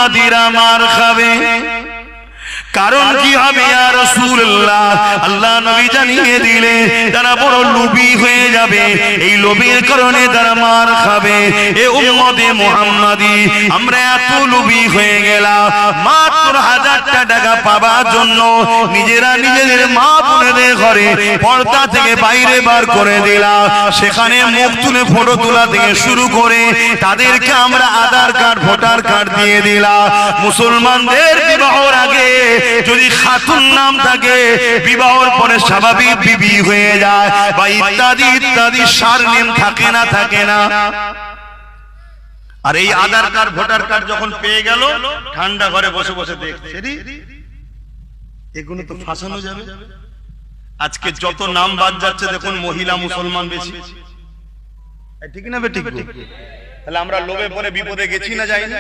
মুহাম্মাদিরা মার খাবে। কারণ কি হবে ইয়া রাসূলুল্লাহ? আল্লাহ নবী জানিয়ে দিলে তারা বড় লোভী হয়ে যাবে, এই লোভের কারণে তারা মার খাবে। এ উম্মতে মুহাম্মাদি আমরা এত লোভী হয়ে গেলাম, মাত্র 1000 টাকা পাবার জন্য নিজেরা নিজেদের মা বোনেদের ঘরে পর্দা থেকে বাইরে বার করে দিলাম। সেখানে মুখ তুলে ফটো তোলা থেকে শুরু করে তাদেরকে আমরা আধার কার্ড ভোটার কার্ড দিয়ে দিলাম। মুসলমানদের বিবাহের আগে যদি খাতুন নাম থাকে, বিবাহের পরে স্বাভাবিক বিবি হয়ে যায় বা ইত্যাদি ইত্যাদি সারনেম থাকে না। আর এই আধার কার্ড ভোটার কার্ড যখন পেয়ে গেল, ঠান্ডা ঘরে বসে বসে দেখছে এগুলো তো ফাঁসানো যাবে। আজকে যত নাম বাদ যাচ্ছে দেখুন, মহিলা মুসলমান বেশি, ঠিক না ঠিক? তাহলে আমরা লোভে পড়ে বিপদে গেছি না যাই না?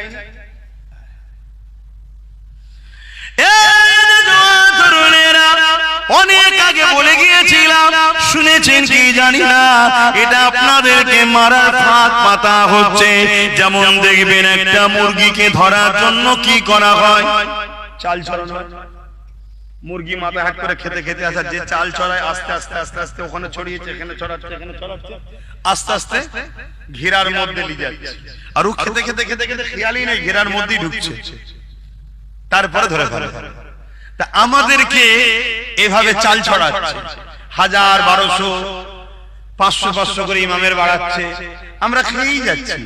অনেক আগে বলে গিয়েছিলাম, শুনেছেন কি জানি না, এটা আপনাদেরকে মারার ফাঁদ পাতা হচ্ছে। যেমন দেখবেন একটা মুরগিকে ধরার জন্য কি করা হয়, চাল ছড়ানো। মুরগি মাথা হাত করে খেতে খেতে আসা, যে চাল ছড়ায় আস্তে আস্তে আস্তে আস্তে ওখানে ছড়িয়েছে, এখানে ছড়াচ্ছে, এখানে ছড়াচ্ছে, আস্তে আস্তে ঘেরার মধ্যে নিয়ে যাচ্ছে। আর ও খেতে খেতে খেতে খেতে খেয়ালই নেই ঘেরার মধ্যেই ঢুকছে, তারপরে ধরে ফেলে। তা আমাদেরকে এভাবে চাল ছড়াচ্ছে, 1000, 1200, 500 করে ইমামের বাড়াচ্ছে, আমরা খেয়েই যাচ্ছি।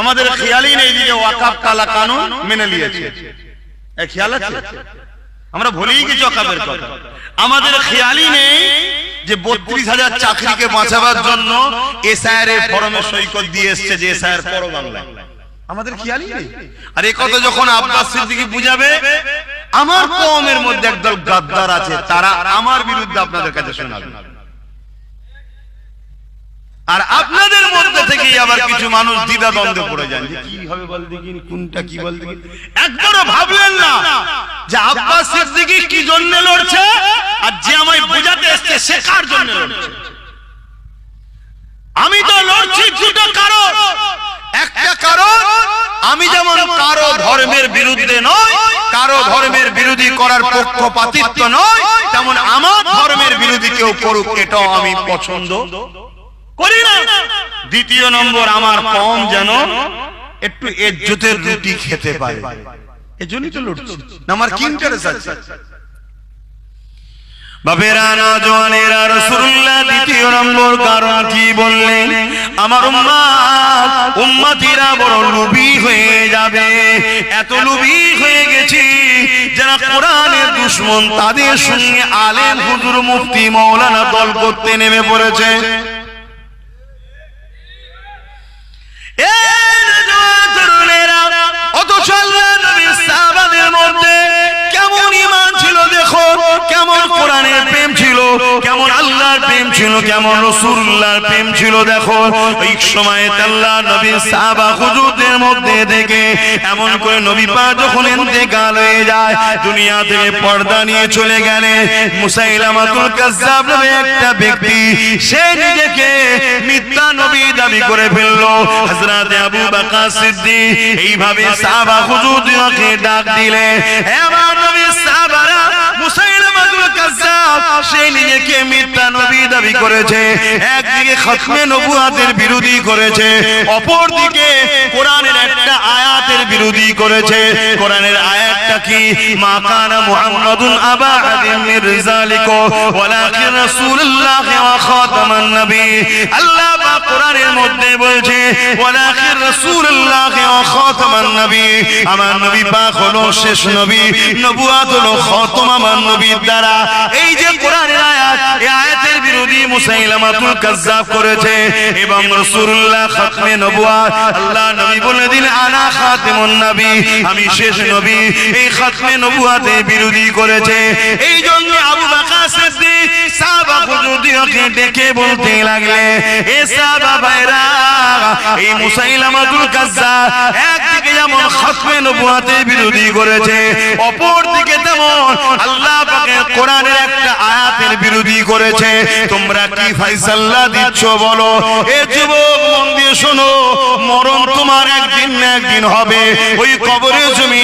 আমাদের খেয়ালই নেই যে ওয়াকাফ কালা কানুন মেনে নিয়েছে, খেয়াল আছে? আমরা ভুলেই গেছি ওয়াকাফের কথা। আমাদের খেয়ালই নেই যে 32,000 চাকরিকে বাঁচাবার জন্য এসআইআর এর ফরমে সৈকত দিয়ে এসছে যে এসআইআর পড়ো বাংলায়। আমাদের খেয়ালই নেই। আর এই কথা যখন আব্বাস সিদ্দিকী বুঝাবে, আমার কওমের মধ্যে একদল গাদ্দার আছে, তারা আমার বিরুদ্ধে আপনাদের কাছে শোনাবে। আর আপনাদের মধ্যে থেকেই আবার কিছু মানুষ দ্বিধা দ্বন্দ্বে পড়ে যান যে কি হবে বল দেখি, কোনটা কি বল দেখি। একবারও ভাবলেন না যে আব্বাস সিদ্দিকী কি জন্য লড়ছে, আর যে আমায় বুঝাতে এসেছে সে কার জন্য লড়ছে। আমি তো লড়ছি দুটো কারণ। একটা কারণ, আমি যেমন কারো ধর্মের বিরুদ্ধে নয়, কারো ধর্মের বিরোধী করার পক্ষপাতিত্ব নয়, তেমন আমার ধর্মের বিরোধী কেউ করুক এটাও আমি পছন্দ করি না। দ্বিতীয় নম্বর, আমার কওম যেন একটু ইজ্জতের রুটি খেতে পারে, এজন্যই তো লড়ছি। আমার কি ইন্টারেস্ট আছে? বাপেরা, নওজওয়ানেরা, রাসূলুল্লাহ দ্বিতীয় নম্বর কারণ কি বললেন? আমার উম্মতিরা বড় লোভী হয়ে যাবে। এত লোভী হয়ে গেছি, যারা কোরআনের দুশমন তাদের সঙ্গে আলেম, হুজুর, মুফতি, মাওলানা দল করতে নেমে পড়েছে। অথচ আল্লাহর নবীর সাহাবাদের মধ্যে কেমন ঈমান ছিল দেখো, কেমন কোরআনের প্রেম ছিল, কেমন আল্লাহর প্রেম ছিল, কেমন রাসূলুল্লাহর প্রেম ছিল দেখো। ওই সময়ে আল্লাহর নবীর সাহাবা হুজুরদের মধ্যে থেকে এমন করে নবী পাক যখন ইন্তেকাল হয়ে যায়, দুনিয়া থেকে পর্দা নিয়ে চলে গেলেন, মুসাইলামাতুল কাজ্জাব নামে একটা ব্যক্তি, সে নিজেকে মিথ্যা নবী দাবি করে ফেললো। হযরত আবু বকর সিদ্দিক এইভাবে সাহাবা হুজুরদেরকে ডাক দিলেন, হে আমার নবীর সাহাবারা, মুসাইলামাতুল কাজ্জাব সে নিজেকে মিথ্যা নবী দাবি করেছে, একদিকে খতমে নবুয়াতের বিরোধী করেছে, অপরদিকে কোরআনের একটা আয়াতের বিরোধী করেছে। কোরআনের আয়াতটা কি? মা কানা মুহাম্মাদুন আবা আহাদিন মির রিজালিকুম ওয়ালাকিন রাসূলুল্লাহ ওয়া খাতামান নবী। আল্লাহ পাক কোরআনের মধ্যে বলছে ওয়ালাকিন রাসূলুল্লাহ ওয়া খাতামান নবী, আমার নবী পাক হলো শেষ নবী, নবুয়াত হলো খতম আমার নবীর দ্বারা। এই যে কোরআনের আয়াত, এই আয়াতের বিরোধী মুসাইলামাতুল কাজ্জাব করেছে এবং রাসূলুল্লাহ খতমে নবুয়াত, আল্লাহ নবী বলে দিলেন আনা খাতিমুন নবী, আমি শেষ নবী, এই খতমে নবুয়াতের বিরোধী করেছে। এই জন্য আবু বকর সিদ্দিক সাহাবা হুজুরদেরকে ডেকে বলতে লাগলে, এ সাহাবা ভাইরা, এই মুসাইলামাতুল কাজ্জাব একদিকে যেমন খতমে নবুয়াতের বিরোধী করেছে, অপরদিকে তেমন আল্লাহ পাকের কোরআনের একটা আয়াতের বিরোধী করেছে। তোমরা কি ফয়সালা দিচ্ছ বলো? এ যুবক মন দিয়ে শোনো, মরণ তোমার একদিন না একদিন হবে। ওই কবরের জমি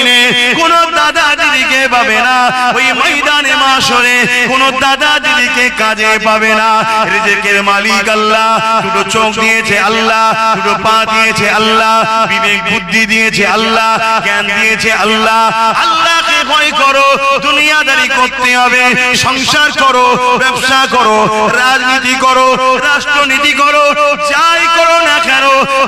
পাবে না, ওই ময়দানে মাশরে কোন দাদা দিদিকে কাজে পাবে না। রিজিকের মালিক আল্লাহ, দুটো চোখ দিয়েছে আল্লাহ, দুটো পা দিয়েছে আল্লাহ, বিবেক বুদ্ধি দিয়েছে আল্লাহ, জ্ঞান দিয়েছে আল্লাহ। আল্লাহকে ভয় করো, দুনিয়াদারি করতে হবে, সংসার করো, ব্যবসা করো, রাজনীতি করো, রাষ্ট্রনীতি করো, যাই করো না কেন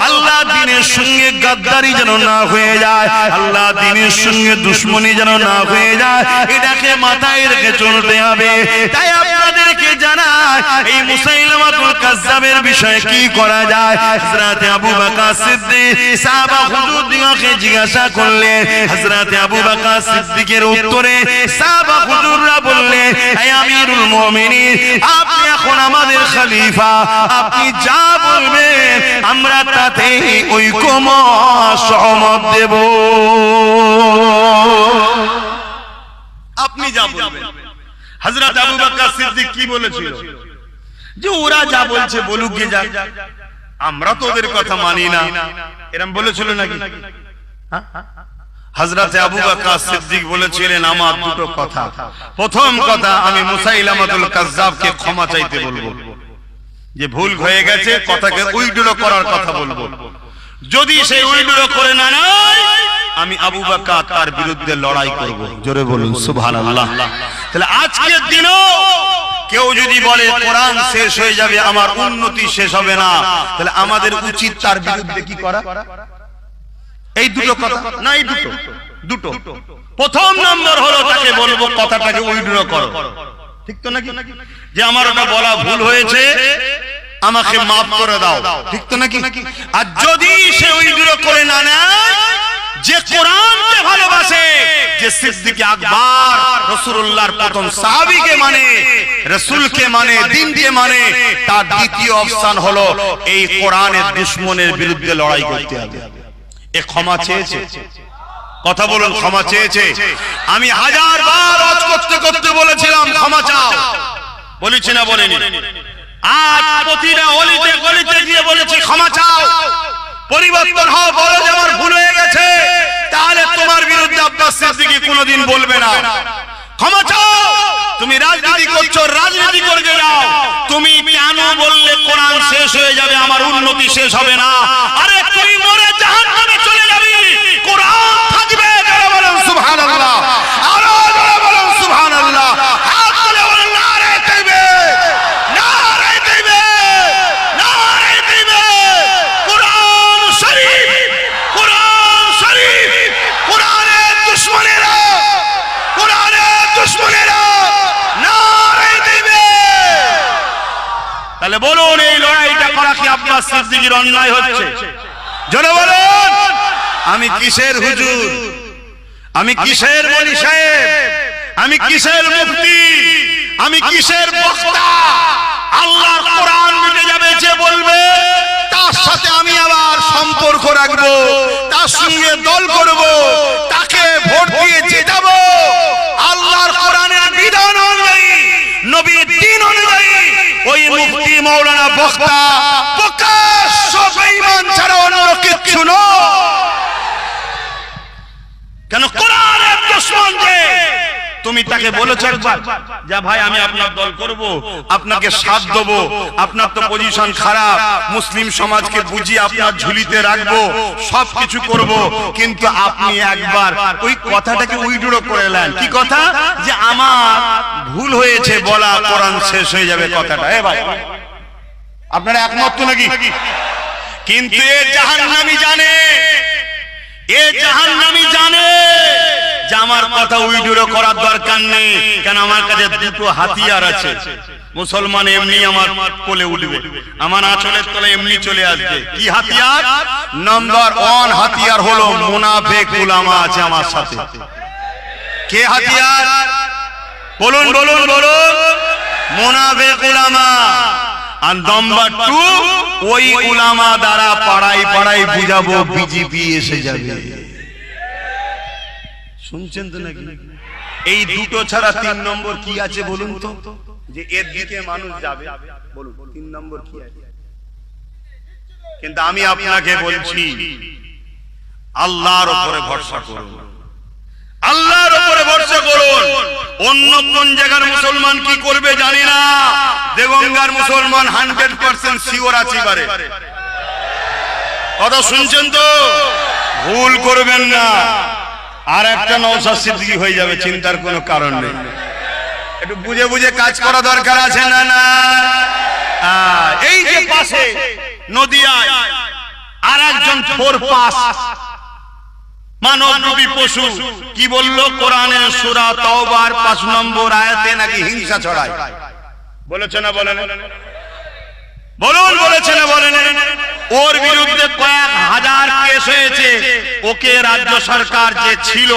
আল্লাহ দ্বীনের সঙ্গে গাদ্দারি যেন না হয়ে যায়, আল্লাহ দ্বীনের সঙ্গে দুশমনি যেন না হয়ে যায়, এটাকে মাথায় রেখে চলতে হবে। তাই আপনাদেরকে জানাই এই মুসাইলামাতুল কাজ্জাবের বিষয়ে কি করা যায়। হযরত আবু বকর সিদ্দিক সাহাবা হুজুরদিগকে জিজ্ঞাসা করলেন, হযরত আবু বকর সিদ্দিকের উত্তরে সাহাবা হুজুররা বললেন, হে আমিরুল মুমিনিন, আপনি এখন আমাদের খলিফা, আপনি যা বলবেন আমরা তাতে ঐকমত সহমত দেব। আপনি যা বলবেন। হযরত আবু বকর সিদ্দিক কি বলেছিল যে ওরা যা বলছে বলুক গে যাক, আমরা তো ওদের কথা মানি না, এরকম বলেছিল নাকি? হযরত আবু বকর সিদ্দিক বলেছিলেন আমার দুটো কথা। প্রথম কথা, আমি মুসাইলামাতুল কাজ্জাবকে ক্ষমা চাইতে বলবো, যে ভুল হয়ে গেছে, কথাকে উইড্রো করার কথা বলবো। যদি সে উইড্রো করে না নেয়, আমি আবু বকর তার বিরুদ্ধে লড়াই করব। জোরে বলুন সুবহানাল্লাহ। তাহলে আজকের দিনও কেউ যদি বলে কোরআন শেষ হয়ে যাবে, আমার উন্নতি শেষ হবে না, তাহলে আমাদের উচিত তার বিরুদ্ধে কি করা? এই দুটো কথা না, এই দুটো। প্রথম নম্বর হলো তাকে বলবো কথাটাকে উইড্রো করো, ঠিক তো নাকি? যে আমার ওটা বলা ভুল হয়েছে, আমাকে মাফ করে দাও, ঠিক তো নাকি? আর যদি সে উইড্রো করে না নেয়, যে কোরআনকে ভালোবাসে, যে সিদ্দিক আকবর রাসূলুল্লাহর প্রথম সাহাবীকে মানে, রাসূলকে মানে, দ্বীনকে মানে, তার দ্বিতীয় অপশন হলো এই কোরআনের দুশমনের বিরুদ্ধে লড়াই করতে হবে। এ ক্ষমা চেয়েছে, কথা বলুন, ক্ষমা চেয়েছে। আমি হাজারবার ওয়াজ করতে করতে বলেছিলাম ক্ষমা চাও, বলেছি না বলিনি? আজ প্রতিটা অলিতে গলিতে গিয়ে বলেছি ক্ষমা চাও, পরিবর্তন হও, বলো যে আমার ভুল হয়ে গেছে, তাহলে তোমার বিরুদ্ধে আব্বাস সিদ্দিকী কোনোদিন বলবে না। ক্ষমা চাও। তুমি রাজনীতি করছো, রাজনীতি করে যাও। তুমি কেন বললে কোরআন শেষ হয়ে যাবে, আমার উন্নতি শেষ হবে না? আরে তুই মরে জাহান্নামে চলে যাবি, কোরআন থাকবে। যারা বলেন সুবহানাল্লাহ, আরো যারা বলেন সুবহানাল্লাহ, হাত তুলে বলেন নারে তাকবীর, নারে তাকবীর, নারে তাকবীর। কোরআন শরীফ, কোরআন শরীফ, কোরআনের দুশমনেরা, কোরআনের দুশমনেরা নারে তাকবীর। তাহলে বলুন, এই লড়াইটা করা কি আব্বাস সিদ্দিকীর অন্যায় হচ্ছে? জোরে বলুন। আমি কিসের হুজুর, আমি কিসের ওলি সাহেব, আমি কিসের মুফতি, আমি কিসের বক্তা? আল্লাহর কোরআন মিটে যাবে যে বলবে, তার সাথে আমি আবার সম্পর্ক রাখবো, তার সঙ্গে দল করব, তাকে ভোট দিয়ে জেতাবো। আল্লাহর কোরআনের বিধান অনুযায়ী, নবীর দ্বীন অনুযায়ী ওই মুফতি মাওলানা বক্তা প্রকাশ্য বেঈমান ছাড়া অন্য কিছু নয়। কেন? কোরআনের দুশমন যে। তুমি তাকে বলেছো একবার, যা ভাই আমি আপনার দল করব, আপনাকে সাথ দেব, আপনার তো পজিশন খারাপ, মুসলিম সমাজকে বুঝিয়ে আপনার ঝুলিতে রাখবো, সবকিছু করব, কিন্তু আপনি একবার ওই কথাটাকে উইড্রো করে নেন। কি কথা? যে আমার ভুল হয়েছে বলা, কোরআন শেষ হয়ে যাবে কথাটা। এ ভাই, আপনারা একমত তো নাকি? কিন্তু এ জাহান্নামী জানে, এ জাহান্নামী জানে যে আমার কথা উইড্রো করার দরকার নেই। কেন? আমার কাছে দুটো হাতিয়ার আছে। মুসলমান এমনি আমার কোলে উঠবে, আমার আঁচলের তলে এমনি চলে আসবে। কি হাতিয়ার? নাম্বার 1 হাতিয়ার হলো মুনাফিক উলামা আছে আমার সাথে। কে হাতিয়ার? বলুন বলুন বলুন। মুনাফিক উলামা। আর নাম্বার 2, ওই উলামা দ্বারা পাড়ায় পাড়ায় বুঝাবো বিজেপি এসে যাবে। শুনছেন তো নাকি? এই দুটো ছাড়া 3 নম্বর কি আছে বলুন তো? যে এর দিকে মানুষ যাবে, বলুন 3 নম্বর কি আছে? কিন্তু আমি আপনাকে বলছি, আল্লাহর উপরে ভরসা করুন, আল্লাহর উপরে ভরসা ভরসা করুন। অন্য কোন জায়গার মুসলমান কি করবে জানি না, দেগঙ্গার মুসলমান 100% শিওর আছে। এবারে কথা শুনছেন তো, ভুল করবেন না। আর একটা নওশাদ সিদ্দিকী হয়ে যাবে, চিন্তার কোনো কারণ নেই। একটু বুঝে বুঝে কাজ করা দরকার আছে না? না, এই যে পাশে নদিয়ায় আর একজন ফোরপাস মানবরূপী পশু কি বললো? কোরআনের সূরা তাওবার 5 নম্বর আয়াতে নাকি হিংসা ছড়ায়। বলেছে না বলেন? বলুন, বলেছে না বলেন? ওর বিরুদ্ধে কয়েক হাজার কেস হয়েছে। ওকে রাজ্য সরকার যে ছিল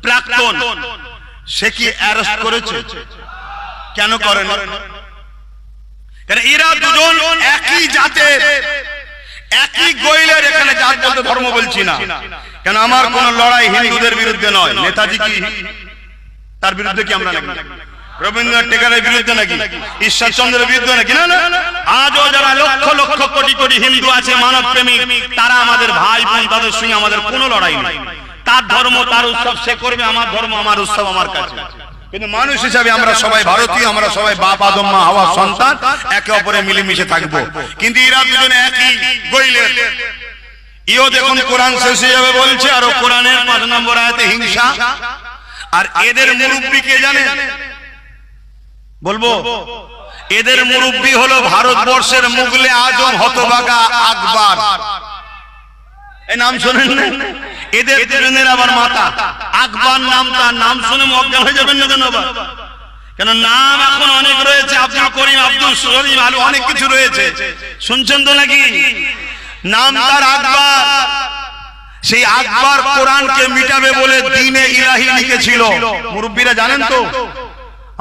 প্রাক্তন, সে কি অ্যারেস্ট করেছে? কেন করে না? কারণ এরা দুজন একই জাতের, একই গোইলের। এখানে জাত বলতে ধর্ম বলছি না, কেন আমার কোন লড়াই হিন্দুদের বিরুদ্ধে নয়। নেতাজি কি তার বিরুদ্ধে কি আমরা নাকি? রবীন্দ্রনাথ টেকারের বিরুদ্ধে নাকি? ঈশ্বরচন্দ্রের বিরুদ্ধে নাকি? না, না। আজও যারা লক্ষ লক্ষ কোটি কোটি হিন্দু আছে মানব প্রেমিক, তারা আমাদের ভাই বোন, তাদের সঙ্গে আমাদের কোনো লড়াই নেই। তার ধর্ম তার উৎসব সে করবে, আমার ধর্ম আমার উৎসব আমার কাছে। কিন্তু মানুষ হিসাবে আমরা সবাই ভারতীয়, আমরা সবাই বাপ আদম মা হাওয়া সন্তান, একে অপরে মিলেমিশে থাকবো। কিন্তু এরা দুজনে একই গোইলের। ইও দেখুন কোরআন শেষ হয়ে যাবে বলছে, আর কোরআনের 5 নম্বর আয়াতে হিংসা। আর এদের মুরব্বি কে জানেন? বলবো, এদের মুরব্বি হলো ভারতবর্ষের মুগলে আজম হতভাগা আকবর। এই নাম শোনেন না? এদের দুজনের আবার মাতা আকবর নাম। তার নাম শুনে অজ্ঞান হয়ে যাবেন না কেন? কেন নাম এখন অনেক রয়েছে, আব্দুল করিম, আব্দুল সলিম, আলু অনেক কিছু রয়েছে। শুনছেন তো নাকি? নাম তার আকবর। সেই আকবর কোরআনকে মিটাবে বলে দ্বীনে ইলাহি লিখেছিল। মুরব্বীরা জানেন তো?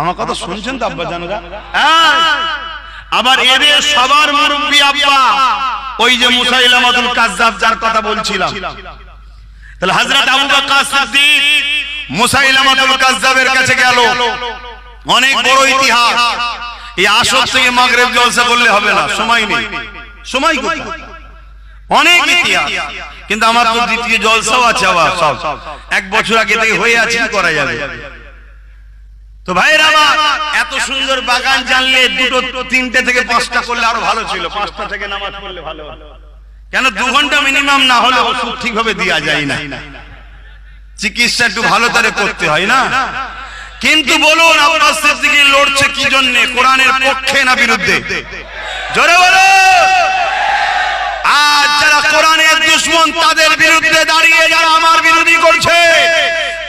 আমার কথা শুনছেন তো আব্বা জানেরা? আবার এদের সবার মুরব্বী আব্বা ওই যে মুসাইলামাতুল কাজ্জাব, যার কথা বলছিলাম। তাহলে হযরত আবু বকর সিদ্দিক মুসাইলামাতুল কাজ্জাবের কাছে গেল। অনেক বড় ইতিহাস। এই আসর থেকে মাগরিব জলসা করলে হবে না, সময় নেই। সময় কোথায়? অনেক ইতিহাস। কিন্তু আমার তো দ্বিতীয় জলসাও আছে, আবার সব 1 বছর আগে থেকে হয়ে আছে, কি করা যাবে? তো ভাইরা আমার, এত সুন্দর বাগান জানলে 2, 3টে থেকে 5টা করলে আরো ভালো ছিল। 5টা থেকে নামাজ পড়লে ভালো হতো। কেন 2 ঘন্টা মিনিমাম না হলে ওষুধ ঠিকভাবে দেওয়া যায় না, চিকিৎসা একটু ভালো করে করতে হয় না? কিন্তু বলুন, আব্বাস সিদ্দিকী লড়ছে কি জন্য? কোরআনের পক্ষে না বিরুদ্ধে? জোরে বলো। আজ যারা কোরআনের দুশমন, তাদের বিরুদ্ধে দাঁড়িয়ে যারা আমার বিরোধী করছে,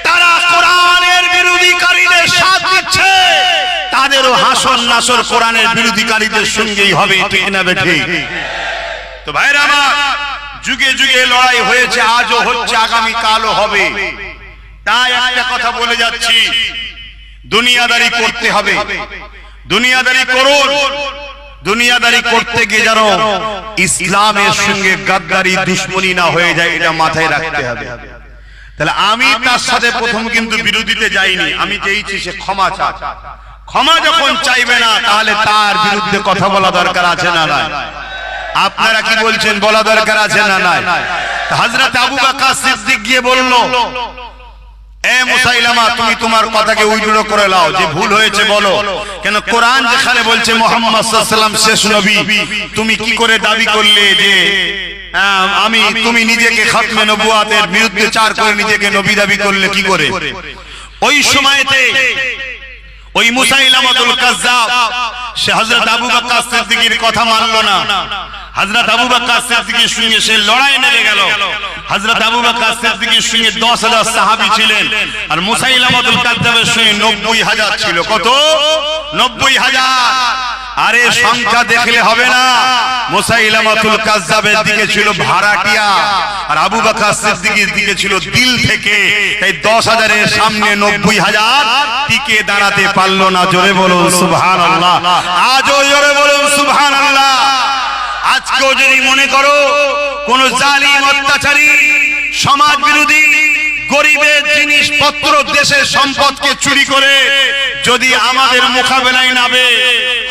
তারা কোরআনের বিরোধীকারীদের সাথ দিচ্ছে, তাদেরও হাসর নাসর কোরআনের বিরোধীকারীদের সঙ্গেই হবে। ঠিক না বেঠি? তো ভাইরা আমার, যুগে যুগে লড়াই হয়েছে, আজও হচ্ছে, আগামী কালও হবে। তাই একটা কথা বলে যাচ্ছি, দুনিয়াদারি করতে হবে। দুনিয়াদারি করুন। দুনিয়াদারি করতে গিয়ে যেন ইসলামের সঙ্গে গাদ্দারি দুশ্মনী না হয়ে যায়, এটা মাথায় রাখতে হবে। তাহলে আমি তার সাথে প্রথম কিন্তু বিরোধীতে যাইনি। আমি চেয়েছি সে ক্ষমা চায়। ক্ষমা যখন চাইবে না, তাহলে তার বিরুদ্ধে কথা বলা দরকার আছে না নাই? আপনারা কি বলছেন? বলা দরকার আছে না নাই? হযরত আবু বকর সিদ্দিক গিয়ে বলল, এ মুসাইলামা, তুমি তোমার কথাকে উইথড্র করে নাও, যে ভুল হয়েছে বলো। কেন কোরআন যেখানে বলছে মুহাম্মদ সাল্লাল্লাহু আলাইহি ওয়াসাল্লাম শেষ নবী, তুমি কি করে দাবি করলে যে তুমি নিজেকে খাতমে নবুয়াতের বিরুদ্ধে চার করে নিজেকে নবী দাবি করলে কি করে? ওই সময়তে ওই মুসাইলামাতুল কাজ্জাব সে হযরত আবু বকর সিদ্দিকীর কথা মানল না। হযরত আবু বকর সিদ্দিকীর সঙ্গে সে লড়াই নেমে গেল। হযরত আবু বকর সিদ্দিকীর সঙ্গে 10,000 সাহাবী ছিলেন, আর মুসাইলামাতুল কাজ্জাবের সঙ্গে 90,000 ছিল। কত? 90,000। আরে সংখ্যা দেখলে হবে না, মুসাইলামাতুল কাজ্জাবের দিকে ছিল ভাড়াটিয়া, আর আবু বকর সিদ্দিকীর দিকে ছিল দিল থেকে। তাই 10,000 এর সামনে 90,000 টিকে দাঁড়াতে পারলো না। জোরে বলুন সুবহানাল্লাহ। আজও জোরে বলুন সুবহানাল্লাহ। আজকেও যদি মনে করো কোন জালিম অত্যাচারী সমাজ বিরোধী গরিবের জিনিসপত্র দেশের সম্পদকে চুরি করে যদি আমাদের মোকাবেলায় নামে,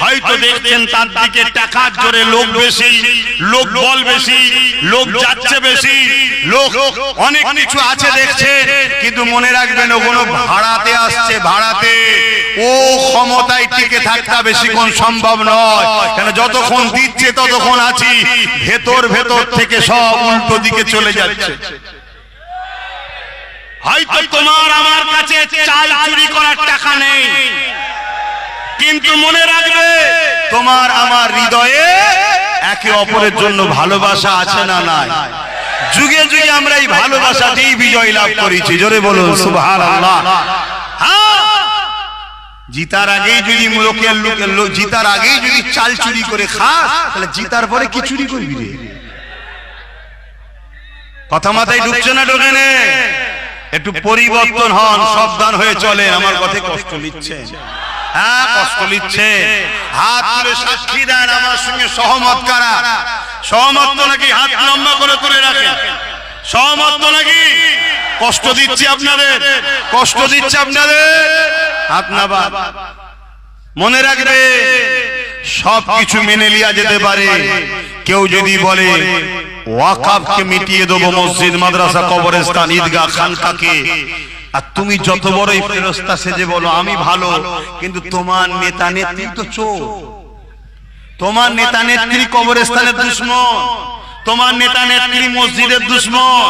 হয়তো দেখছেন তার দিকে টাকার জোরে লোক বেশি, লোক বল বেশি, লোক যাচ্ছে বেশি, লোক অনেক কিছু আছে দেখছে, কিন্তু কিন্তু মনে রাখবেন ওগুলো ভাড়াতে আসছে, ভাড়াতে। ও ক্ষমতায় টিকে থাকতে বেশিক্ষণ সম্ভব নয়, কেন যতক্ষণ দিচ্ছে ততক্ষণ আছি, ভেতর ভেতর থেকে সব উল্টো দিকে চলে যাচ্ছে। হয়তো তোমার আমার কাছে চাল চুরি করার টাকা নেই, কিন্তু মনে রাখবে তোমার আমার হৃদয়ে একে অপরের জন্য ভালোবাসা আছে না নাই? যুগে যুগে আমরা এই ভালোবাসাতেই বিজয় লাভ করেছি। জোরে বলুন সুবহানাল্লাহ। জিতার আগেই যদি জিতার আগেই যদি চাল চুরি করে খাস, তাহলে জিতার পরে কি চুরি করবি রে? কথা মাথায় ঢুকছে না? ঢোকে না? একটু পরিবর্তন হন, সাবধান হয়ে চলে। আমার কথায় কষ্ট নিচ্ছে? হ্যাঁ, কষ্ট নিচ্ছে। হাত তুলে সাক্ষী দেন আমার সঙ্গে সহমত কারা। সহমত তো নাকি হাত লম্বা করে তুলে রাখেন? সহমত তো নাকি? কষ্ট দিচ্ছে আপনাদের, কষ্ট দিচ্ছে আপনাদের। হাত নাবা। মনে রাখবে সবকিছু মেনে লিয়া যেতে পারে। কেউ যদি বলে ওয়াকফকে মিটিয়ে দেবো, মসজিদ, মাদ্রাসা, কবরস্থান, ঈদগাহ, খানকাকে, আর তুমি যত বড়ই ফেরেশতা সেজে বলো আমি ভালো, কিন্তু তোমার নেতা নেত্রী তো চোর। তোমার নেতা নেত্রী কবরস্থানের দুশমন, তোমার নেতা নেত্রী মসজিদের দুশমন,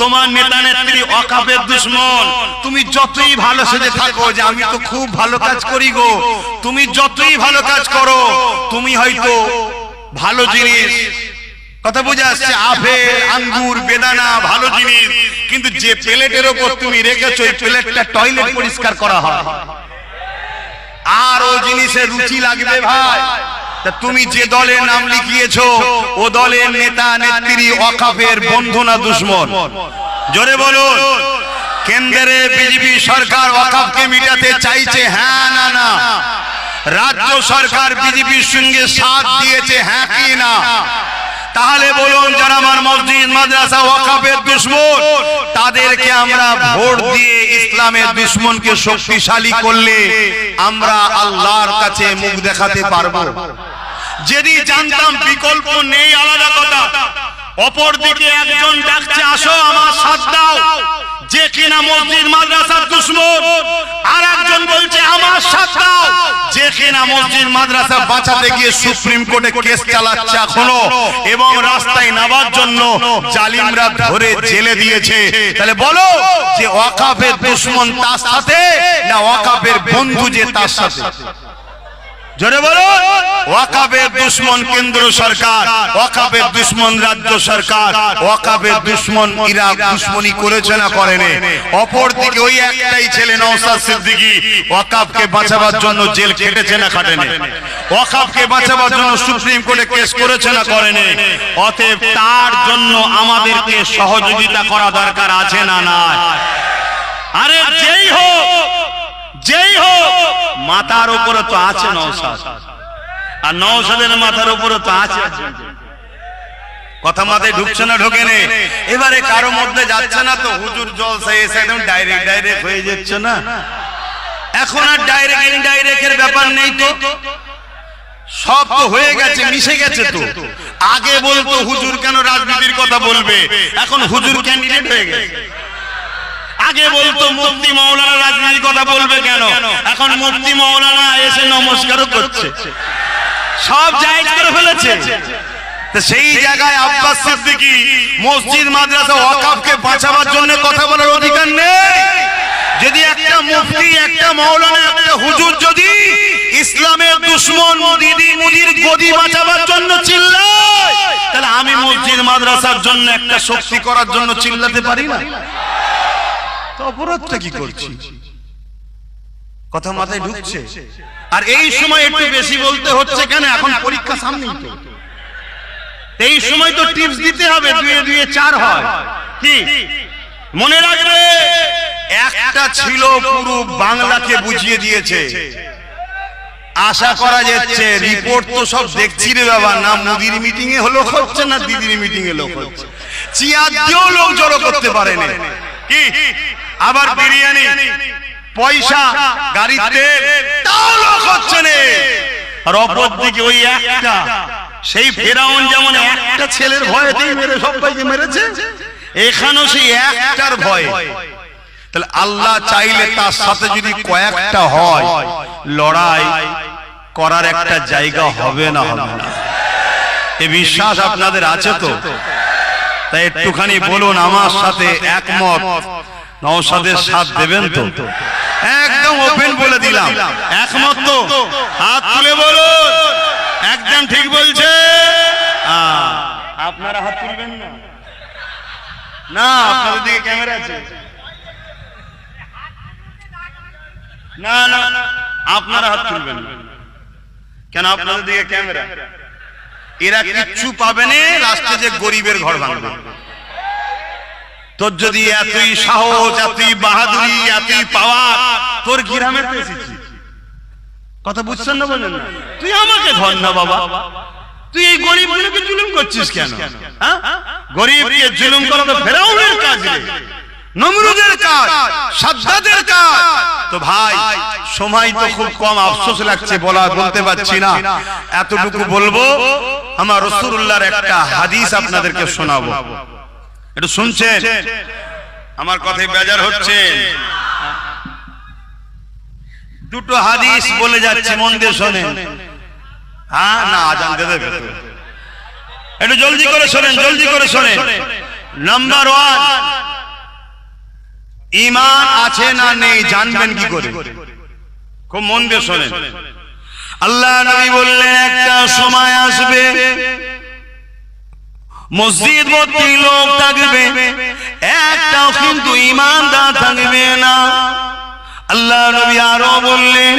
তোমার নেতা নেত্রী ওয়াকফের দুশমন। তুমি যতই ভালো সেজে থাকো যে আমি তো খুব ভালো কাজ করি গো, তুমি যতই ভালো কাজ করো, তুমি হয়তো ভালো জিনিস, কথা বুঝে আসছে, আপেল, আঙ্গুর, বেদানা ভালো জিনিস, কিন্তু যে প্লেটের উপর তুমি রেখেছো এই প্লেটটা টয়লেট পরিষ্কার করা হয়, আর ও জিনিসের রুচি লাগবে ভাই। তা তুমি যে দলের নাম লিখিয়েছো ও দলের নেতা নেত্রী ওয়াকফের বন্ধু না দুশমন? জোরে বলুন। কেন্দ্রে বিজেপি সরকার ওয়াকফকে মিটাতে চাইছে, হ্যাঁ না না? রাজ্য সরকার বিজেপির সঙ্গে সাথ দিয়েছে, হ্যাঁ কি না? তাহলে বলুন, যারা আমার মসজিদ, মাদ্রাসা, ওয়াকফের দুশমন, তাদেরকে আমরা ভোট দিয়ে ইসলামের দুশমনকে শক্তিশালী করলে আমরা আল্লাহর কাছে মুখ দেখাতে পারবো। যদি জানতাম বিকল্প নেই আলাদা কথা, অপর দিকে একজন ডাকছে আসো আমার সাথ দাও, যে কিনা মসজিদ মাদ্রাসার দুশমন, আর একজন বলছে আমার সাথ দাও, যে কিনা মসজিদ মাদ্রাসা বাঁচাতে গিয়ে সুপ্রিম কোর্টে কেস চালাচ্ছে এখনো, এবং রাস্তায় নামার জন্য জালিমরা ধরে জেলে দিয়েছে। তাহলে বলো যে ওয়াকফের দুশমন তার সাথে না ওয়াকফের বন্ধু যে তার সাথে? জোরে বলো। ওয়াকফের দুশমন কেন্দ্র সরকার, ওয়াকফের দুশমন রাজ্য সরকার, ওয়াকফের দুশমন ইরাক দুশমনি করেছে না করেনি? অপর দিকে ওই একটাই ছেলে নওশাদ সিদ্দিকী ওয়াকফকে বাঁচাবার জন্য জেল খেটেছে না খাটেনি? ওয়াকফকে বাঁচাবার জন্য সুপ্রিম কোর্টে কেস করেছে না করেনি? অতএব তার জন্য আমাদেরকে সহযোগিতা করা দরকার আছে না নাই? আরে যেই হোক, যেই হোক, মাথার উপরে তো আছে নওশাদ, আর নওশাদের মাথার উপরে তো আছে। কথা মাথায় ঢুকছে না? ঢোকে নেই? এবারে কারো মধ্যে যাচ্ছে না তো হুজুর জলসা এসে একদম ডাইরেক্ট হয়ে যাচ্ছে না? এখন আর ডাইরেক্টের ব্যাপার নেই তো, সব তো হয়ে গেছে, মিশে গেছে তো। আগে বলতো হুজুর কেন রাজনীতির কথা বলবে, এখন হুজুর ক্যান্ডিডেট হয়ে গেছে। আগে বলতো মুফতি মাওলানা রাজনীতির কথা বলবে কেন, এখন মুফতি মাওলানা এসে নমস্কারও করছে, সব জায়েজ করে ফেলেছে। তো সেই জায়গায় আব্বাস সিদ্দিকী মসজিদ, মাদ্রাসা, ওয়াকফকে বাঁচাবার জন্য কথা বলার অধিকার নেই? যদি একটা মুফতি, একটা মাওলানা, একটা হুজুর যদি ইসলামের দুশমন দিদি মুদির গদি বাঁচাবার জন্য চিল্লায়, তাহলে আমি মসজিদ মাদ্রাসার জন্য একটা শক্তি করার জন্য চিল্লাতে পারি না? অপরাধটা কি করছি? কথা মাথায় ঢুকছে? আর এই সময় একটু বেশি বলতে হচ্ছে কেন? এখন পরীক্ষা সামনেই তো, এই সময় তো টিপস দিতে হবে, 2 2 4 হয় কি? মনে রাখবে একটা ছিল পুরো বাংলাকে বুঝিয়ে দিয়েছে। আশা করা যাচ্ছে, রিপোর্ট তো সব দেখছি রে বাবা, না মুদির মিটিং এ হলো হচ্ছে, না দিদির মিটিং এ লোক হচ্ছে, চেয়ার দিয়েও লোক জড়ো করতে পারেনি কি? আবার বিরিয়ানি, পয়সা, গাড়ির তেল, তাও লোক হচ্ছে না। আর অপর দিকে ওই একটা, সেই ফেরাউন যেমন একটা ছেলের ভয়েতেই মেরে সবাইকে মেরেছে, এখানেও সেই একটার ভয়। তাহলে আল্লাহ চাইলে তার সাথে যদি কয়েকটা হয়, লড়াই করার একটা জায়গা হবে না হবে না? এই বিশ্বাস আপনাদের আছে তো? তাই একটুখানি বলুন আমার সাথে একমত, নওশাদের সাথ দেবেন তো? একদম ওপেন বলে দিলাম, একমত তো? হাত তুলে বলুন একদম ঠিক বলছে। আপনারা হাত তুলবেন না? না, আপনাদের দিকে ক্যামেরা আছে। না না, আপনারা হাত তুলবেন না কেন? আপনাদের দিকে ক্যামেরা। এরা কিচ্ছু পাবে না, লাস্টে যে গরিবের ঘর ভাঙবে। তোর যদি এতই সাহস, এতই বাহাদুরি, এতই পাওয়ার, তোর গ্রামে তো এসেছি। কথা বুঝছেন না? বলেন না, তুই আমাকে ধর না বাবা, তুই এই গরিবগুলোকে জুলুম করছিস কেন? গরিবকে জুলুম করা তো ফেরাউনের কাজ, নমরুদের কাজ, সাদ্দাদের কাজ। তো ভাই সময় তো খুব কম, আফসোস লাগছে বলতে পারছি না। এতটুকু বলবো, আমার রাসূলুল্লাহর একটা হাদিস আপনাদেরকে শোনাবো, একটু শুনছেন? আমার কথায় বেজার হচ্ছে? দুটো হাদিস বলে যাচ্ছে, মন দিয়ে শোনেন। হ্যাঁ না, আজান দিয়ে দেবে, একটু জলদি করে শোনেন, জলদি করে শোনেন। নাম্বার 1, ঈমান আছে না নেই জানবেন কি করে? খুব মন দিয়ে শোনেন। আল্লাহ নবী বললেন একটা সময় আসবে, মসজিদ ভর্তি লোক থাকবে, একটাও কিন্তু ঈমানদার থাকবে না। আল্লাহ নবী আরো বললেন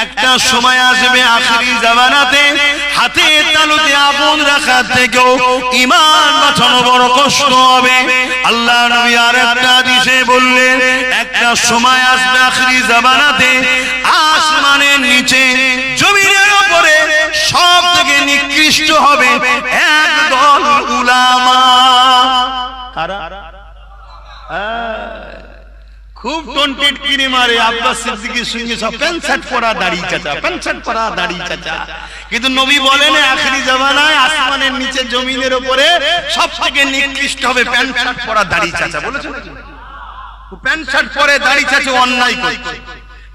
একটা সময় আসবে আখিরি জামানাতে, হাতে তালুতে আগুন রাখার থেকেও ঈমান বাঁচানো বড় কষ্ট হবে। আল্লাহ নবী আর একটা হাদিসে বললেন একটা সময় আসবে আখিরি জামানাতে, আসমানের নিচে জমিনের উপরে সব থেকে নিকৃষ্ট হবে একদল উলামা। খুব টন্টেড কিনে মারে আব্বাস সিদ্দিকীর সঙ্গে সব প্যান্ট শার্ট পরা দাড়ি চাচা, প্যান্ট শার্ট পরা দাড়ি চাচা। কিন্তু নবী বলেন আখিরি জামানায় আসমানের নিচে জমিনের উপরে সব থেকে নিকৃষ্ট হবে প্যান্ট শার্ট পরা দাড়ি চাচা। বলেছেন প্যান্ট শার্ট পরে দাড়ি চাচা অন্যায় করছে।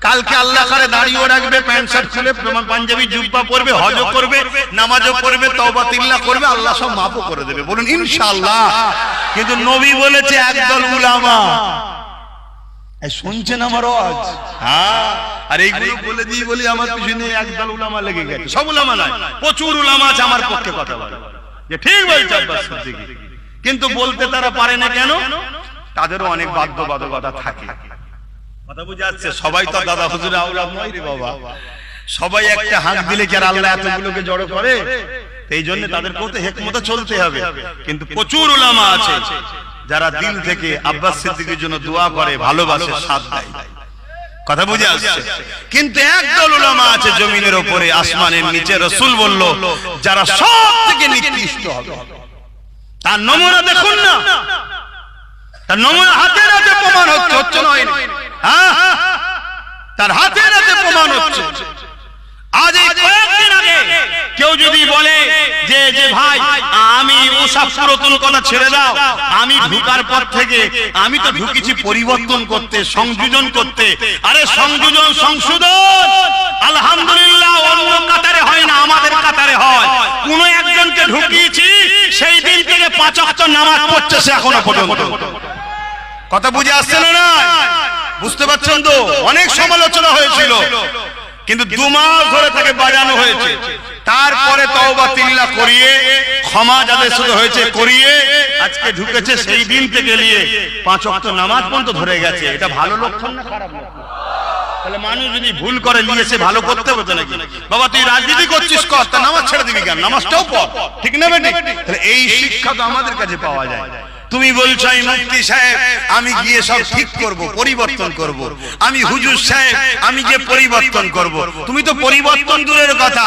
কালকে আল্লাহ করে দাড়িও রাখবে, প্যান্ট শার্ট খুলে পাঞ্জাবি জুব্বা পরবে, হজও করবে, নামাজও করবে, তওবা তিল্লা করবে, আল্লাহ সব মাফও করে দেবে। বলুন ইনশাআল্লাহ। কিন্তু নবী বলেছে একদল উলামা, শুনছেন আমার আওয়াজ? হ্যাঁ, আর এইগুলো বলে দিই বলি আমার পিছনে একদল উলামা লেগে গেছে। সব উলামা নয়, প্রচুর উলামা আছে আমার পক্ষে কথা বলে, যে ঠিক বলছে আব্বাস সিদ্দিকী, কিন্তু বলতে তারা পারে না কেন? তাদেরও অনেক বাধ্যবাধকতা থাকে। কথা বুঝে আসছে? সবাই তো দাদা হুজুর আওলাদ নয় রে বাবা, সবাই একটা হাত দিলে কি আর আল্লাহ এতগুলোকে জড়ো করে? এই জন্য তাদেরকেও তো হিকমতে চলতে হবে। কিন্তু প্রচুর উলামা আছে যারা দিল থেকে আব্বাস সিদ্দিকীর জন্য দোয়া করে, ভালোবাসে, সাথ দেয়। কথা বুঝে আসছে? কিন্তু একদল উলামা আছে জমিনের উপরে আসমানের নিচে, রাসূল বলল যারা সব থেকে নিকৃষ্ট হবে। তার নমুনা দেখুন না, তার নমুনা হাতের হাতে প্রমাণ হচ্ছে, হচ্ছে নয়? হ্যাঁ, তার হাতের হাতে প্রমাণ হচ্ছে। আজ এই কয়েকদিন আগে কেউ যদি বলে যে যে ভাই আমি ওসব পুরাতন কথা ছেড়ে দাও, আমি ঢুকার পর থেকে আমি তো ঢুকেছি পরিবর্তন করতে, সংযোজন করতে। আরে সংযোজন সংশোধন আলহামদুলিল্লাহ অন্য কাতারে হয় না, আমাদের কাতারে হয়। কোন একজনকে ঢুকিয়েছি, সেই দিন থেকে 5 ওয়াক্ত নামাজ পড়ছে সে এখনো পর্যন্ত। কথা বুঝে আসছে না? বুঝতে পারছেন তো? অনেক সমালোচনা হয়েছিল, কিন্তু 2 মাস ধরে তাকে বাজানো হয়েছে। তারপরে তওবা তিল্লা করিয়ে ক্ষমা যাদের সাথে হয়েছে করিয়ে আজকে ঢুকেছে, সেই দিন থেকে নিয়ে 5 ওয়াক্ত নামাজ পর্যন্ত ধরে গেছে। এটা ভালো লক্ষণ না খারাপ লক্ষণ? তাহলে মানুষ যদি ভুল করে নিয়েছে ভালো করতে হবে তো নাকি? বাবা তুই রাজনীতি করছিস কর, তা নামাজ ছেড়ে দিবি কেন? নামাজটাও পড়, ঠিক না বেটি? তাহলে এই শিক্ষা তো আমাদের কাছে পাওয়া যায়। তুমি বলছো আমি মুফতি সাহেব আমি গিয়ে সব ঠিক করব, পরিবর্তন করব, আমি হুজুর সাহেব আমি গিয়ে পরিবর্তন করব। তুমি তো পরিবর্তন দূরের কথা,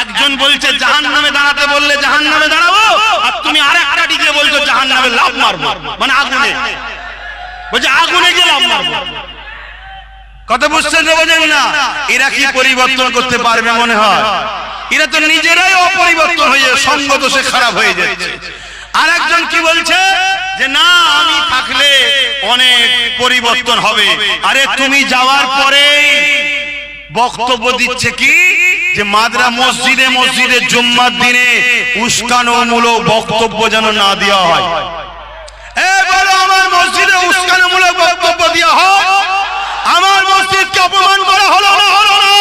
একজন বলছে জাহান্নামে দাঁড়াতে বললে জাহান্নামে দাঁড়াবো, আর তুমি আরেকটা দিকে বলছো জাহান্নামে লাফ মারবো, মানে আগুনে, বলছে আগুনে গিয়ে লাফ মারবো। কথা বুঝছেন না? বোঝেন না? এরা কি পরিবর্তন করতে পারবে মনে হয়? এরা তো নিজেরাই অপরিবর্তন হয়ে সঙ্গ দোষে খারাপ হয়ে যাচ্ছে। আর একজন কি বলছে যে না আমি থাকলে অনেক পরিবর্তন হবে। আরে তুমি যাওয়ার পরে বক্তব্য দিচ্ছে কি যে মাদ্রা মসজিদে মসজিদে জুম্মার দিনে উস্কানোমূলক বক্তব্য যেন না দেওয়া হয়। বলো আমার মসজিদে উস্কানোমূলক বক্তব্য দেওয়া হয়, আমার মসজিদকে অপমান করা হলো না হলো না?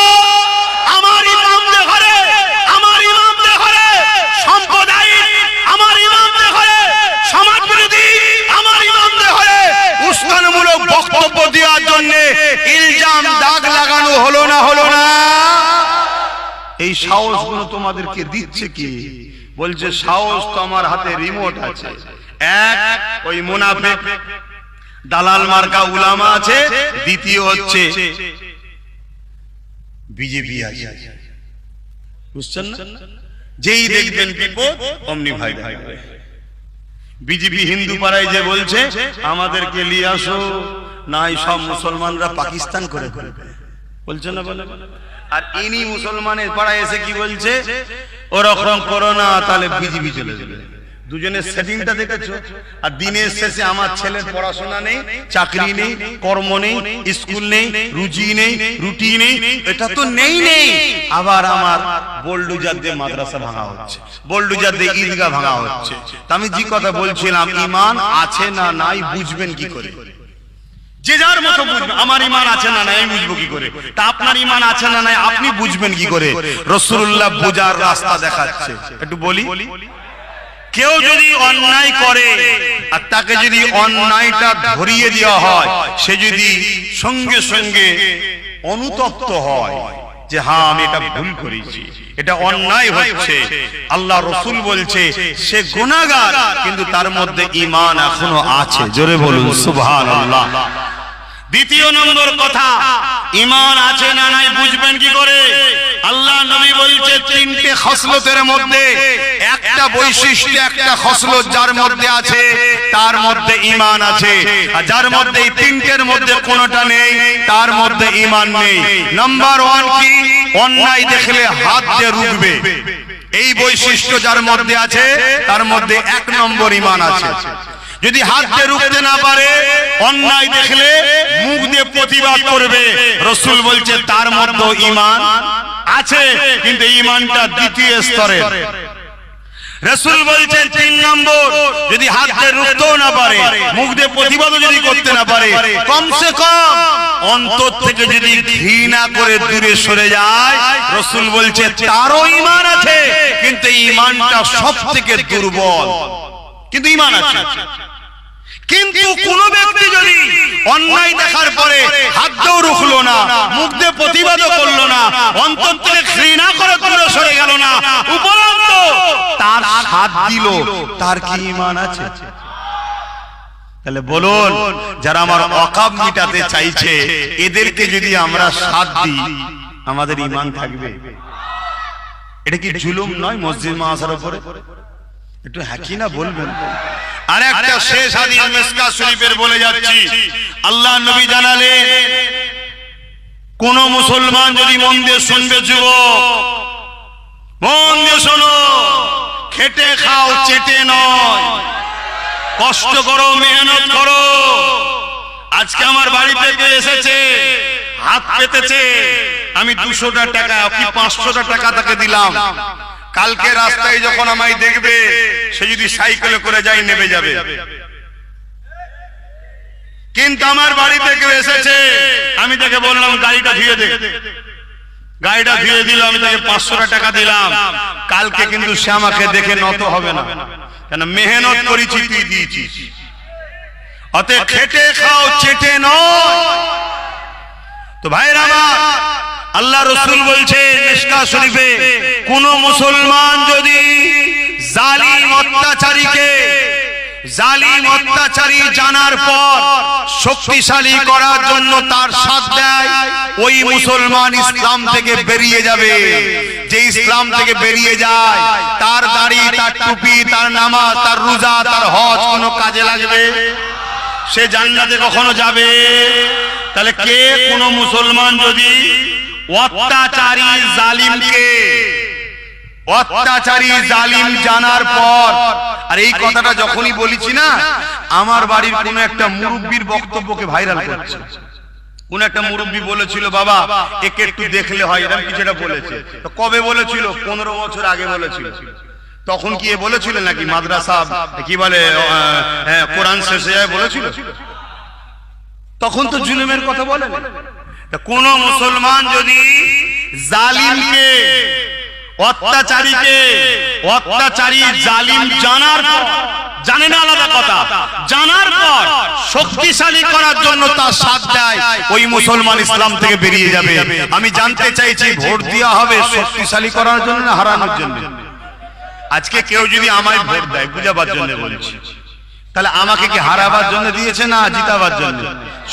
আমার ইমামদের ঘরে, আমার ইমামদের ঘরে সাম্প্রদায়িক, আমার ইমামদের ঘরে সমাজ বিরোধী, আমার ইমামদের ঘরে উস্কানোমূলক বক্তব্য দেওয়ার জন্য ইলজাম দাগ লাগানো হলো না হলো না? এই সাহসগুলো তোমাদেরকে দিচ্ছে কি? বলছে সাহস তো আমার হাতে রিমোট আছে। এক ওই মুনাফিক দালাল মার্কা উলামা আছে, দ্বিতীয় হচ্ছে বিজেপি আছে। বুঝছেন না? যেই দেখবেন বিপদ অমনি ভাই ভাই। বিজেপি হিন্দু পাড়ায় যে বলছে আমাদেরকে নিয়ে আসো, নাই সব মুসলমানরা পাকিস্তান করে বলছে না বলে। আর ইনি মুসলমানের পাড়ায় এসে কি বলছে, ওরকম করো না তাহলে বিজেপি চলে যাবে। দুজনের সেটিংটা দেখেছো? আর দিনের শেষে আমার ছেলের পড়াশোনা নেই, চাকরি নেই, কর্ম নেই, স্কুল নেই, রুজি নেই, রুটি নেই, এটা তো নেই নেই। আবার আমার বোল্ডুজার দিয়ে মাদ্রাসা ভাঙা হচ্ছে, বোল্ডুজার দিয়ে ঈদগাহ ভাঙা হচ্ছে। তা আমি যে কথা বলছিলাম, ঈমান আছে না নাই বুঝবেন কি করে? যে যার মতো বুঝবে। আমার ঈমান আছে না নাই আমি বুঝবো কি করে? তা আপনার ঈমান আছে না নাই আপনি বুঝবেন কি করে? রাসূলুল্লাহ বুঝার রাস্তা দেখাচ্ছে। একটু বলি, কেউ যদি অন্যায় করে আর তাকে যদি অন্যায়টা ধরিয়ে দেওয়া হয়, সে যদি সঙ্গে সঙ্গে অনুতপ্ত হয় যে হ্যাঁ আমি এটা ভুল করেছি, এটা অন্যায় হচ্ছে, আল্লাহ রাসূল বলছে সে গুনাহগার কিন্তু তার মধ্যে ঈমান এখনো আছে। জোরে বলুন সুবহানাল্লাহ। দ্বিতীয় নম্বর কথা, ঈমান আছে না নাই বুঝবেন কি করে? আল্লাহ নবী বলছে তিনটে খসলতের মধ্যে একটা বৈশিষ্ট্য, একটা খসলত যার মধ্যে আছে তার মধ্যে ঈমান আছে, আর যার মধ্যে এই তিনটের মধ্যে কোনোটা নেই তার মধ্যে ঈমান নেই। নাম্বার 1 কি? অন্যায় দেখলে হাত দিয়ে রুখবে। এই বৈশিষ্ট্য যার মধ্যে আছে তার মধ্যে 1 নম্বর ঈমান আছে। যদি হাত দিয়ে রুখতে না পারে, অন্যায় দেখলে মুখ দিয়ে প্রতিবাদ করবে, রাসূল বলছে তার মধ্যে ঈমান আছে, কিন্তু ঈমানটা দ্বিতীয় স্তরের। রাসূল বলছেন 3 নম্বর, যদি হাত দিয়ে রুখতেও না পারে, মুখ দিয়ে প্রতিবাদও যদি করতে না পারে, কমসে কম অন্তর থেকে যদি ঘৃণা করে দূরে সরে যায়, রাসূল বলছে তারও ঈমান আছে, কিন্তু ঈমানটা সবথেকে দুর্বল, কিন্তু ঈমান আছে। কিন্তু কোন ব্যক্তি যদি অন্যায় দেখার পরে হাত দিয়েও রুখলো না, মুখ দিয়ে প্রতিবাদও করলো না, অন্তর থেকে ঘৃণা করে দূরে সরে গেল না, উপরন্ত তার সাথ দিল, তার কি ঈমান আছে? তাহলে বলুন, যারা আমার ওয়াকাব মিটাতে চাইছে এদেরকে যদি আমরা সাথ দিই, আমাদের ঈমান থাকবে? এটা কি জুলুম নয় মসজিদ মাদ্রাসার উপরে? একটু হাকি না বলবেন? আর একটা শেষ হাদিস মিসকাত শরীফের বলে যাচ্ছি। আল্লাহ নবী জানালেন, কোন মুসলমান যদি মন দিয়ে শুনবে, যুবক মন দিয়ে শোনো, খেটে খাও চেটে নয়, কষ্ট করো, মেহনত করো। আজকে আমার বাড়িতে কেউ এসেছে, হাত পেতেছে, আমি 200টা টাকা কি 500টা টাকা তাকে দিলাম। কালকে রাস্তায় যখন আমায় দেখবে, সে যদি সাইকেলে করে যায় নেমে যাবে। কিন্তু আমার বাড়িতে কেউ এসেছে, আমি তাকে বললাম গাড়িটা ধুয়ে দে, গাড়িটা ধুয়ে দিল, আমি তাকে 500টা টাকা দিলাম। কালকে কিন্তু সে আমাকে দেখে নত হবে না, কেন মেহনত করেছি, তুই দিয়েছিস। অতএব খেটে খাও চেটে নয়। তো ভাইরা আমার, আল্লাহ রাসূল বলছে মিসকাত শরীফে, কোন মুসলমান যদি জালিম অত্যাচারী জানার পর শক্তিশালী করার জন্য তার সাথ দেয়, ওই মুসলমান ইসলাম থেকে বেরিয়ে যাবে। যে ইসলাম থেকে বেরিয়ে যায়, তার দাড়ি, তার টুপি, তার নামাজ, তার রোজা, তার হজ কোনো কাজে লাগবে? সে জান্নাতে কখনো যাবে? তাহলে কে কোন মুসলমান যদি অত্যাচারী জালিমকে অত্যাচারী জালিম জানার পর, আর এই কথাটা যখনই বলেছি না, আমার বাড়ির কোন একটা মুরব্বির বক্তব্যকে ভাইরাল করছে। কোন একটা মুরব্বি বলেছিল, বাবা একে একটু দেখলে হয়, এরকম কিছু একটা বলেছে। তো কবে বলেছিল? 15 বছর আগে বলেছিল। তখন কি এ বলেছিল নাকি মাদ্রাসা কি বলে কোরআন শেষে যায় বলেছিল? তখন তো জুলুমের কথা বলে। কোন মুসলমান যদি জালিমকে, অত্যাচারীকে, অত্যাচারী জালিম জানার পর, জানে না আলাদা কথা, জানার পর শক্তিশালী করার জন্য তার সাথ দেয়, ওই মুসলমান ইসলাম থেকে বেরিয়ে যাবে। আমি জানতে চাইছি, ভোট দেওয়া হবে শক্তিশালী করার জন্য না হারানোর জন্য? আজকে কেউ যদি আমায় ভোট দেয়, বুঝাবার জন্য বলছি, তাহলে আমাকে কি হারাবার জন্য দিয়েছে না জিতাবার জন্য?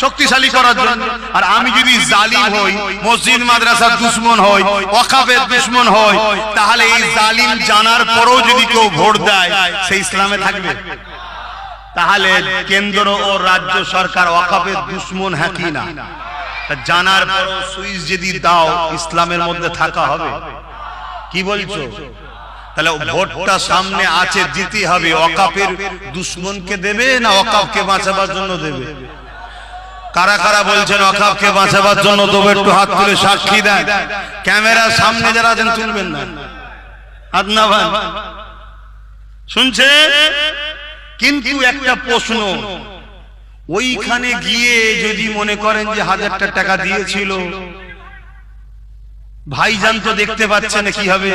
শক্তিশালী করার জন্য। আর আমি যদি জালিম হই, মসজিদ মাদ্রাসার দুশমন হই, ওয়াকফের দুশমন হই, তাহলে এই জালিম জানার পরেও যদি কেউ ভোট দেয়, সেই ইসলামে থাকবে? তাহলে কেন্দ্র ও রাজ্য সরকার ওয়াকফের দুশমন হ্যাঁ কি না? জানার পরও সুইচ যদি দাও, ইসলামের মধ্যে থাকা হবে? কি বলছো? তাহলে ভোটটা সামনে আছে, দিতে হবে। ওয়াকফের দুশমনকে দেবে না ওয়াকফকে বাঁচাবার জন্য দেবে? কারা কারা বলছেন ওয়াকফকে বাঁচাবার জন্য দেবে? একটু হাত তুলে সাক্ষী দেন। ক্যামেরার সামনে যারা আছেন তুলবেন না, হাত না ভাই, শুনছে? কিন্তু একটা প্রশ্ন, ওইখানে গিয়ে যদি মনে করেন যে 1000টা টাকা দিয়েছিল, ভাইজান তো দেখতে পাচ্ছেন কি হবে?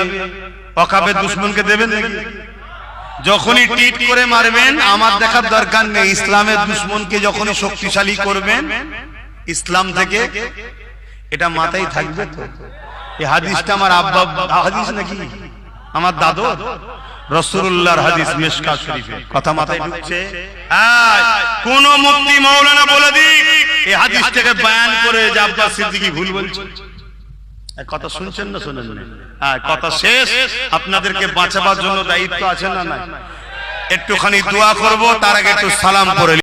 ওয়াকফের দুশমনকে দেবেন নাকি? যখনই টিট করে মারবেন, আমার দেখার দরকার নেই। ইসলামের দুশমনকে যখনই শক্তিশালী করবেন ইসলাম থেকে, এটা মাথায় থাকবে তো? এই হাদিসটা আমার আব্বা হাদিস নাকি আমার দাদু রাসূলুল্লাহর হাদিস, মিশকাত শরীফে। কথা মাথায় ঢুকছে? কোন মুফতি মাওলানা বলে দিক এই হাদিসটাকে বয়ান করে যে আব্বাস সিদ্দিকী ভুল বলছে। কথা শুনছেন না শুনেন না? কথা শেষ। আপনাদেরকে বাঁচাবার জন্য দায়িত্ব আছে না? না, একটুখানি দোয়া করব, তার আগে একটু সালাম পড়ে